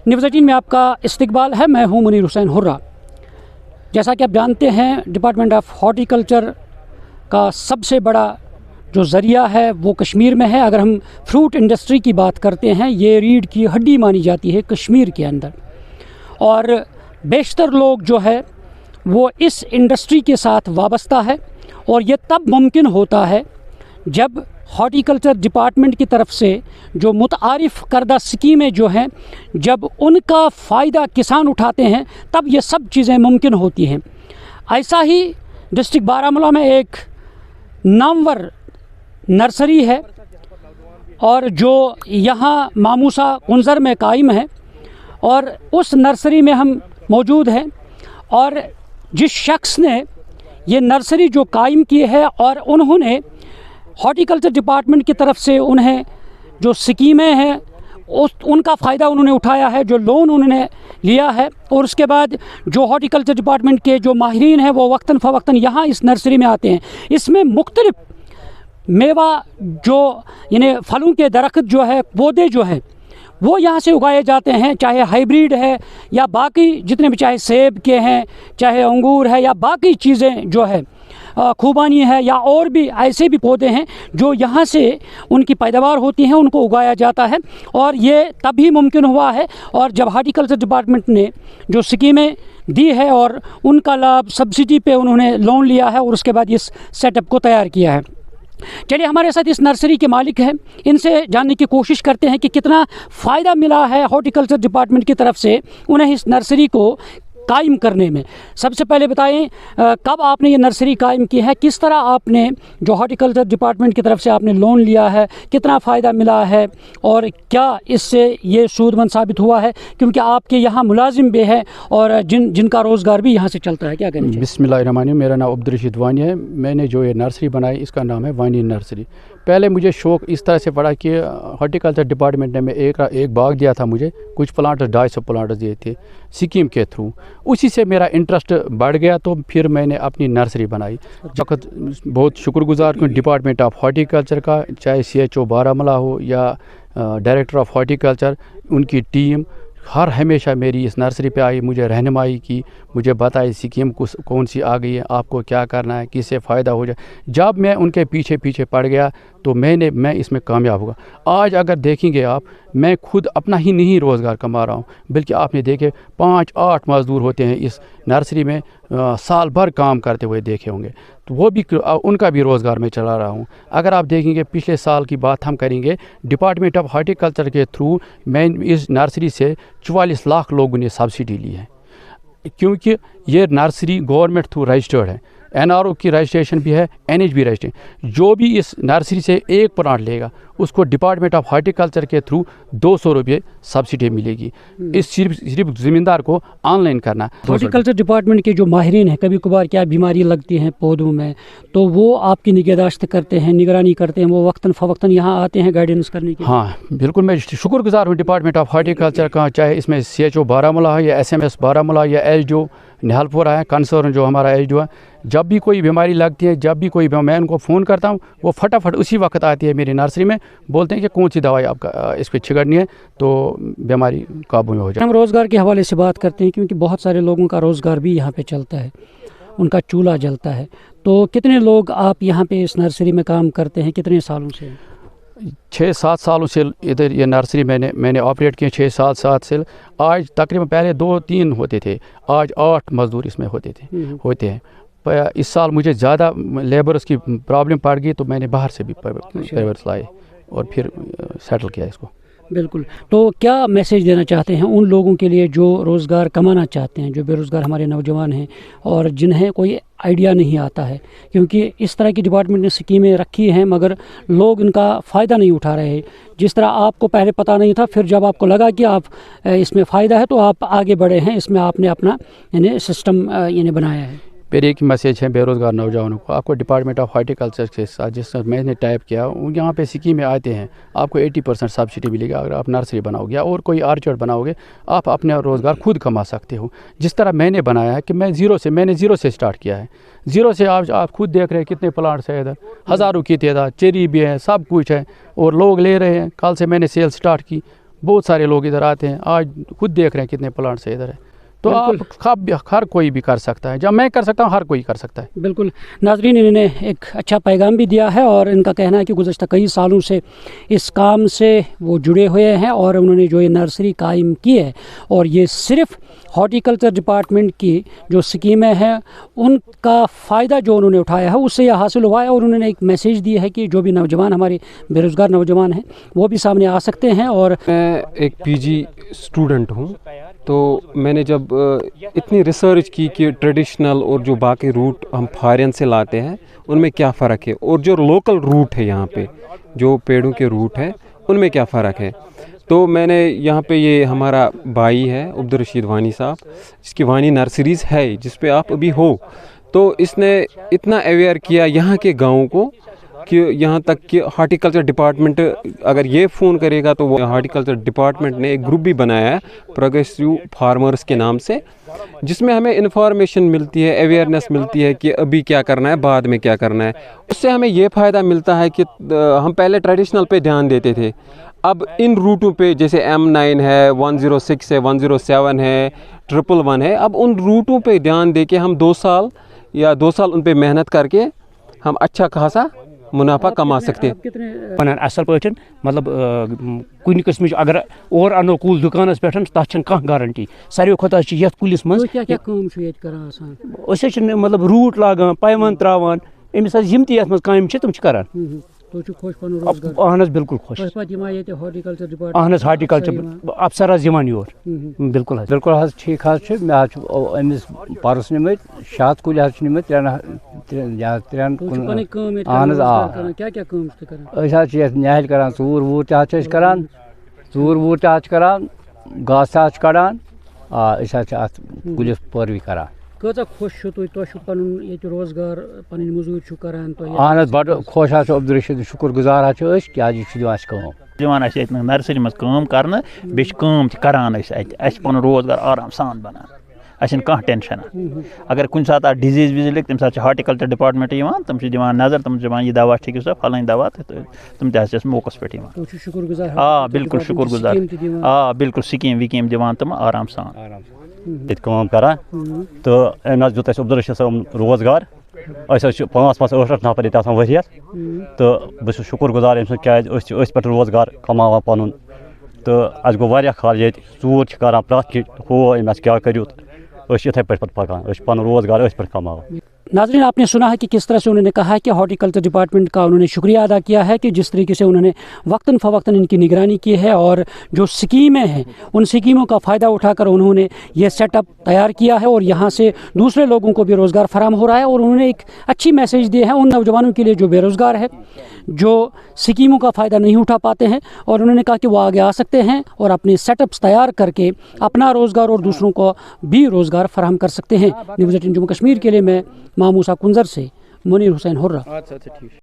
News 18 में आपका इस्तकबाल है। मैं हूं मुनीर हुसैन हुर्रा। जैसा कि आप जानते हैं, डिपार्टमेंट ऑफ हॉर्टिकल्चर का सबसे बड़ा जो ज़रिया है वो कश्मीर में है। अगर हम फ्रूट इंडस्ट्री की बात करते हैं, ये रीढ़ की हड्डी मानी जाती है कश्मीर के अंदर, और बेशतर लोग जो है वो इस इंडस्ट्री के साथ वाबस्ता है। और ये तब मुमकिन होता है जब हॉर्टिकल्चर डिपार्टमेंट की तरफ से जो मुतारिफ़ करदा स्कीमें जो हैं, जब उनका फ़ायदा किसान उठाते हैं, तब ये सब चीज़ें मुमकिन होती हैं। ऐसा ही डिस्ट्रिक्ट बारामूला में एक नामवर नर्सरी है, और जो यहाँ मामूसा कुंजर में कायम है, और उस नर्सरी में हम मौजूद हैं। और जिस शख्स ने ये नर्सरी जो कायम की है, और उन्होंने हॉर्टिकल्चर डिपार्टमेंट की तरफ से उन्हें जो स्कीमें हैं उनका फ़ायदा उन्होंने उठाया है, जो लोन उन्होंने लिया है, और उसके बाद जो हॉर्टिकल्चर डिपार्टमेंट के जो माहिरीन हैं वो वक्तन फ़वक्तन यहाँ इस नर्सरी में आते हैं। इसमें मुख्तलिफ मेवा जो यानी फलों के दरख्त जो है, पौधे जो हैं, वो यहाँ से उगाए जाते हैं, चाहे हाइब्रिड है या बाकी जितने भी, चाहे सेब के हैं, चाहे अंगूर है, या बाकी चीज़ें जो है, खूबानी है, या और भी ऐसे भी पौधे हैं जो यहाँ से उनकी पैदावार होती हैं, उनको उगाया जाता है। और ये तभी मुमकिन हुआ है और जब हॉर्टिकल्चर डिपार्टमेंट ने जो स्कीमें दी है और उनका लाभ सब्सिडी पे उन्होंने लोन लिया है, और उसके बाद इस सेटअप को तैयार किया है। चलिए, हमारे साथ इस नर्सरी के मालिक हैं, इनसे जानने की कोशिश करते हैं कि कितना फ़ायदा मिला है हॉर्टिकल्चर डिपार्टमेंट की तरफ से उन्हें इस नर्सरी को कायम करने में। सबसे पहले बताएं, कब आपने ये नर्सरी कायम की है, किस तरह आपने जो हॉर्टिकल्चर डिपार्टमेंट की तरफ से आपने लोन लिया है, कितना फ़ायदा मिला है, और क्या इससे ये सूदमंद साबित हुआ है, क्योंकि आपके यहाँ मुलाजिम भी है और जिनका रोज़गार भी यहाँ से चलता है। क्या कहना चाहिए? बिस्मिल्लाहिर्रहमानिर्रहीम। मेरा नाम अब्दुर्रशीद वानी है। मैंने जो ये नर्सरी बनाई इसका नाम है वानी नर्सरी। पहले मुझे शौक़ इस तरह से पड़ा कि हॉर्टिकल्चर डिपार्टमेंट ने में एक बाग दिया था मुझे, कुछ प्लांट्स 250 प्लांट्स दिए थे स्कीम के थ्रू। उसी से मेरा इंटरेस्ट बढ़ गया, तो फिर मैंने अपनी नर्सरी बनाई। वक्त बहुत शुक्रगुजार हूँ डिपार्टमेंट ऑफ हॉर्टिकल्चर का, चाहे CHO बारामूला हो या डायरेक्टर ऑफ हॉर्टिकल्चर, उनकी टीम हर हमेशा मेरी इस नर्सरी पे आई, मुझे रहनुमाई की, मुझे बताई स्कीम कौन सी आ गई है, आपको क्या करना है, किससे फ़ायदा हो जाए। जब मैं उनके पीछे पीछे पड़ गया तो मैं इसमें कामयाब हुआ। आज अगर देखेंगे आप, मैं खुद अपना ही नहीं रोज़गार कमा रहा हूँ, बल्कि आपने देखे 5-8 मज़दूर होते हैं इस नर्सरी में, साल भर काम करते हुए देखे होंगे, तो वो भी उनका भी रोज़गार मैं चला रहा हूँ। अगर आप देखेंगे पिछले साल की बात हम करेंगे, डिपार्टमेंट ऑफ हॉर्टिकल्चर के थ्रू मैं इस नर्सरी से 44 लाख लोगों ने सब्सिडी ली है, क्योंकि ये नर्सरी गवर्नमेंट थ्रू रजिस्टर्ड है, NRO की रजिस्ट्रेशन भी है, NH भी रजिस्ट्रेशन। जो भी इस नर्सरी से एक प्लांट लेगा उसको डिपार्टमेंट ऑफ हॉर्टिकल्चर के थ्रू 200 रुपये सब्सिडी मिलेगी। इस सिर्फ ज़मींदार को ऑनलाइन करना। हॉर्टिकल्चर डिपार्टमेंट के जो माहिरीन हैं, कभी कभार क्या बीमारी लगती हैं पौधों में, तो वो आपकी निगहदाश्त करते हैं, निगरानी करते हैं, वो वक्तन फ़वक्तन यहाँ आते हैं गाइडेंस करने के लिए? हाँ बिल्कुल, मैं शुक्रगुजार हूँ डिपार्टमेंट ऑफ हॉर्टिकल्चर का, चाहे इसमें CHO बारामूला है या SMS बारामूला या HDO निहालपुरा है, कंसर्न जो हमारा HDO है। जब भी कोई बीमारी लगती है, जब भी कोई मैं उनको फ़ोन करता हूँ, वो फटाफट उसी वक्त आती है मेरी नर्सरी में, बोलते हैं कि कौन सी दवाई आपका इस पर छिड़कनी है, तो बीमारी काबू में हो जाए। हम रोज़गार के हवाले से बात करते हैं, क्योंकि बहुत सारे लोगों का रोज़गार भी यहाँ पे चलता है, उनका चूल्हा जलता है। तो कितने लोग आप यहाँ पे इस नर्सरी में काम करते हैं, कितने सालों से? 6-7 सालों से इधर ये नर्सरी मैंने ऑपरेट किए, 6-7 से। आज तकरीबन पहले 2-3 होते थे, आज 8 मज़दूर इसमें होते हैं। इस साल मुझे ज़्यादा लेबर्स की प्रॉब्लम पड़ गई, तो मैंने बाहर से भी लेबर्स लाए और फिर सेटल किया इसको। बिल्कुल। तो क्या मैसेज देना चाहते हैं उन लोगों के लिए जो रोज़गार कमाना चाहते हैं, जो बेरोज़गार हमारे नौजवान हैं और जिन्हें कोई आइडिया नहीं आता है, क्योंकि इस तरह की डिपार्टमेंट ने स्कीमें रखी हैं मगर लोग इनका फ़ायदा नहीं उठा रहे हैं। जिस तरह आपको पहले पता नहीं था, फिर जब आपको लगा कि आप इसमें फ़ायदा है तो आप आगे बढ़े हैं, इसमें आपने अपना यानी सिस्टम यानी बनाया है। मेरी एक मैसेज है बेरोज़गार नौजवानों को, आपको डिपार्टमेंट ऑफ हॉर्टिकल्चर के साथ जिस मैंने टाइप किया, यहाँ पे स्कीमें आते हैं, आपको 80% सब्सिडी मिलेगी। अगर आप नर्सरी बनाओगे या और कोई आर्चर्ड बनाओगे, आप अपने रोज़गार खुद कमा सकते हो। जिस तरह मैंने बनाया है कि मैंने ज़ीरो से स्टार्ट किया है। ज़ीरो से आप खुद देख रहे हैं कितने प्लांट्स हैं इधर, हज़ारों की तादाद, चेरी भी है, सब कुछ है और लोग ले रहे हैं। कल से मैंने सेल स्टार्ट की, بہت سارے لوگ ادھر آتے ہیں, آج خود دیکھ رہے ہیں کتنے پلانٹس ادھر ہیں. تو آپ ہر کوئی بھی کر سکتا ہے, جب میں کر سکتا ہوں ہر کوئی کر سکتا ہے. بالکل ناظرین, انہوں نے ایک اچھا پیغام بھی دیا ہے, اور ان کا کہنا ہے کہ گزشتہ کئی سالوں سے اس کام سے وہ جڑے ہوئے ہیں, اور انہوں نے جو یہ نرسری قائم کی ہے, اور یہ صرف ہارٹیکلچر ڈپارٹمنٹ کی جو سکیمیں ہیں ان کا فائدہ جو انہوں نے اٹھایا ہے اس سے یہ حاصل ہوا ہے. اور انہوں نے ایک میسیج دی ہے کہ جو بھی نوجوان, ہمارے بے روزگار نوجوان ہیں, وہ بھی سامنے آ سکتے ہیں. اور میں ایک پی جی اسٹوڈنٹ ہوں, تو میں نے جب اتنی ریسرچ کی کہ ٹریڈیشنل اور جو باقی روٹ ہم فارین سے لاتے ہیں ان میں کیا فرق ہے, اور جو لوکل روٹ ہے یہاں پہ جو پیڑوں کے روٹ ہیں ان میں کیا فرق ہے. تو میں نے یہاں پہ, یہ ہمارا بھائی ہے عبدالرشید وانی صاحب, جس کی وانی نرسریز ہے جس پہ آپ ابھی ہو, تو اس نے اتنا اویئر کیا یہاں کے گاؤں کو کہ یہاں تک کہ ہارٹیکلچر ڈپارٹمنٹ اگر یہ فون کرے گا تو وہ ہارٹیکلچر ڈپارٹمنٹ نے ایک گروپ بھی بنایا ہے پروگریسو فارمرز کے نام سے, جس میں ہمیں انفارمیشن ملتی ہے, اویئرنیس ملتی ہے کہ ابھی کیا کرنا ہے, بعد میں کیا کرنا ہے. اس سے ہمیں یہ فائدہ ملتا ہے کہ ہم پہلے ٹریڈیشنل پہ دھیان دیتے تھے, اب ان روٹوں پہ جیسے M9 ہے, 106 ہے, 107 ہے, 111 ہے, اب ان روٹوں پہ دھیان دے کے ہم 2 سال ان پہ محنت کر کے ہم اچھا خاصا منافع کما سکتے ہیں. اصل پہ مطلب کن قسم اگر اور انو کل دکانس پہ تک کھانا گارنٹی ساروی کھت یت کلس مز مطلب روٹ لاگان پیوند تراوان امس یم تہ یت مز کام تم کران. اہن حظ بالکل خوش, اہن حظ ہارٹیکلچر افسر حظ یوان یور. بالکل حظ بالکل حظ ٹھیک حظ چھ, مے حظ امس پرس نمت 6 کُلۍ حظ چھ نمت 3 اہن حظ آ أسۍ حظ چھِ یتھ نِہٲلۍ کران, ژوٗر ووٗر تہِ حظ چھِ أسۍ کران, ژوٗر ووٗر تہِ حظ چھِ کران, گاسہٕ تہِ حظ چھِ کڑان, أسۍ حظ چھِ اتھ کُلِس پٲروی کران. کۭژاہ خۄش چھُو تُہۍ, تۄہہِ چھُو پنُن ییٚتہِ روزگار, پنٕنۍ موٚزوٗرۍ چھُو کران تُہۍ؟ اہن حظ بڑٕ خۄش حظ چھُ عبدالرشیٖد, شُکر گُزار حظ چھِ أسۍ کیٛازِ یہِ چھُ دِوان اَسہِ کٲم. دِوان اَسہِ ییٚتہِ نرسری منٛز کٲم کرنہٕ, بیٚیہِ چھِ کٲم تہِ کران أسۍ اَتہِ, اَسہِ چھُ پنُن روزگار آرام سان بنان, اَسہِ چھِنہٕ کانٛہہ ٹٮ۪نشن. اگر کُنہِ ساتہٕ اَتھ ڈِزیٖز وِزیٖز لگہِ تَمہِ ساتہٕ چھِ ہارٹیکلچر ڈپارٹمنٹ یِوان, تِم چھِ دِوان نظر, تِم چھِ دِوان یہِ دوا چھٔکِو سا فلٲنۍ دوا, تہٕ تِم تہِ حظ چھِ اَسہِ موقعس پٮ۪ٹھ یِوان. آ بالکل شُکر گُزار, آ بالکل سکیٖم وِکیٖم دِوان تِم آرام سان. ییٚتہِ کٲم کران تہٕ أمۍ حظ دیُت اَسہِ عبدالرشیٖد صٲبن روزگار. أسۍ حظ چھِ 5-8 نفر ییٚتہِ آسان ؤریَس, تہٕ بہٕ چھُس شُکر گُزار أمۍ سُنٛد, کیٛازِ أسۍ چھِ أتھۍ پٮ۪ٹھ روزگار کماوان پنُن, تہٕ اَسہِ گوٚو واریاہ کال ییٚتہِ ژوٗر چھِ کران پرٛٮ۪تھ کینٛہہ, ہُہ أمۍ اَسہِ کیٛاہ کٔرِو, أسۍ چھِ یِتھَے پٲٹھۍ پتہٕ پکان, أسۍ چھِ پنُن روزگار أتھۍ پٮ۪ٹھ کماوان. ناظرین, آپ نے سنا ہے کہ کس طرح سے انہوں نے کہا کہ ہارٹیکلچر ڈپارٹمنٹ کا انہوں نے شکریہ ادا کیا ہے کہ جس طریقے سے انہوں نے وقتاً فوقتاً ان کی نگرانی کی ہے, اور جو سکیمیں ہیں ان سکیموں کا فائدہ اٹھا کر انہوں نے یہ سیٹ اپ تیار کیا ہے, اور یہاں سے دوسرے لوگوں کو بھی روزگار فراہم ہو رہا ہے. اور انہوں نے ایک اچھی میسیج دی ہے ان نوجوانوں کے لیے جو بے روزگار ہے, جو سکیموں کا فائدہ نہیں اٹھا پاتے ہیں, اور انہوں نے کہا کہ وہ آگے آ سکتے ہیں اور اپنے سیٹ اپس تیار کر کے اپنا روزگار اور دوسروں کو بھی روزگار فراہم کر سکتے ہیں. نیوز 18 جموں کشمیر کے لیے میں موسیٰ کنزر سے منیر حسین ہرہ.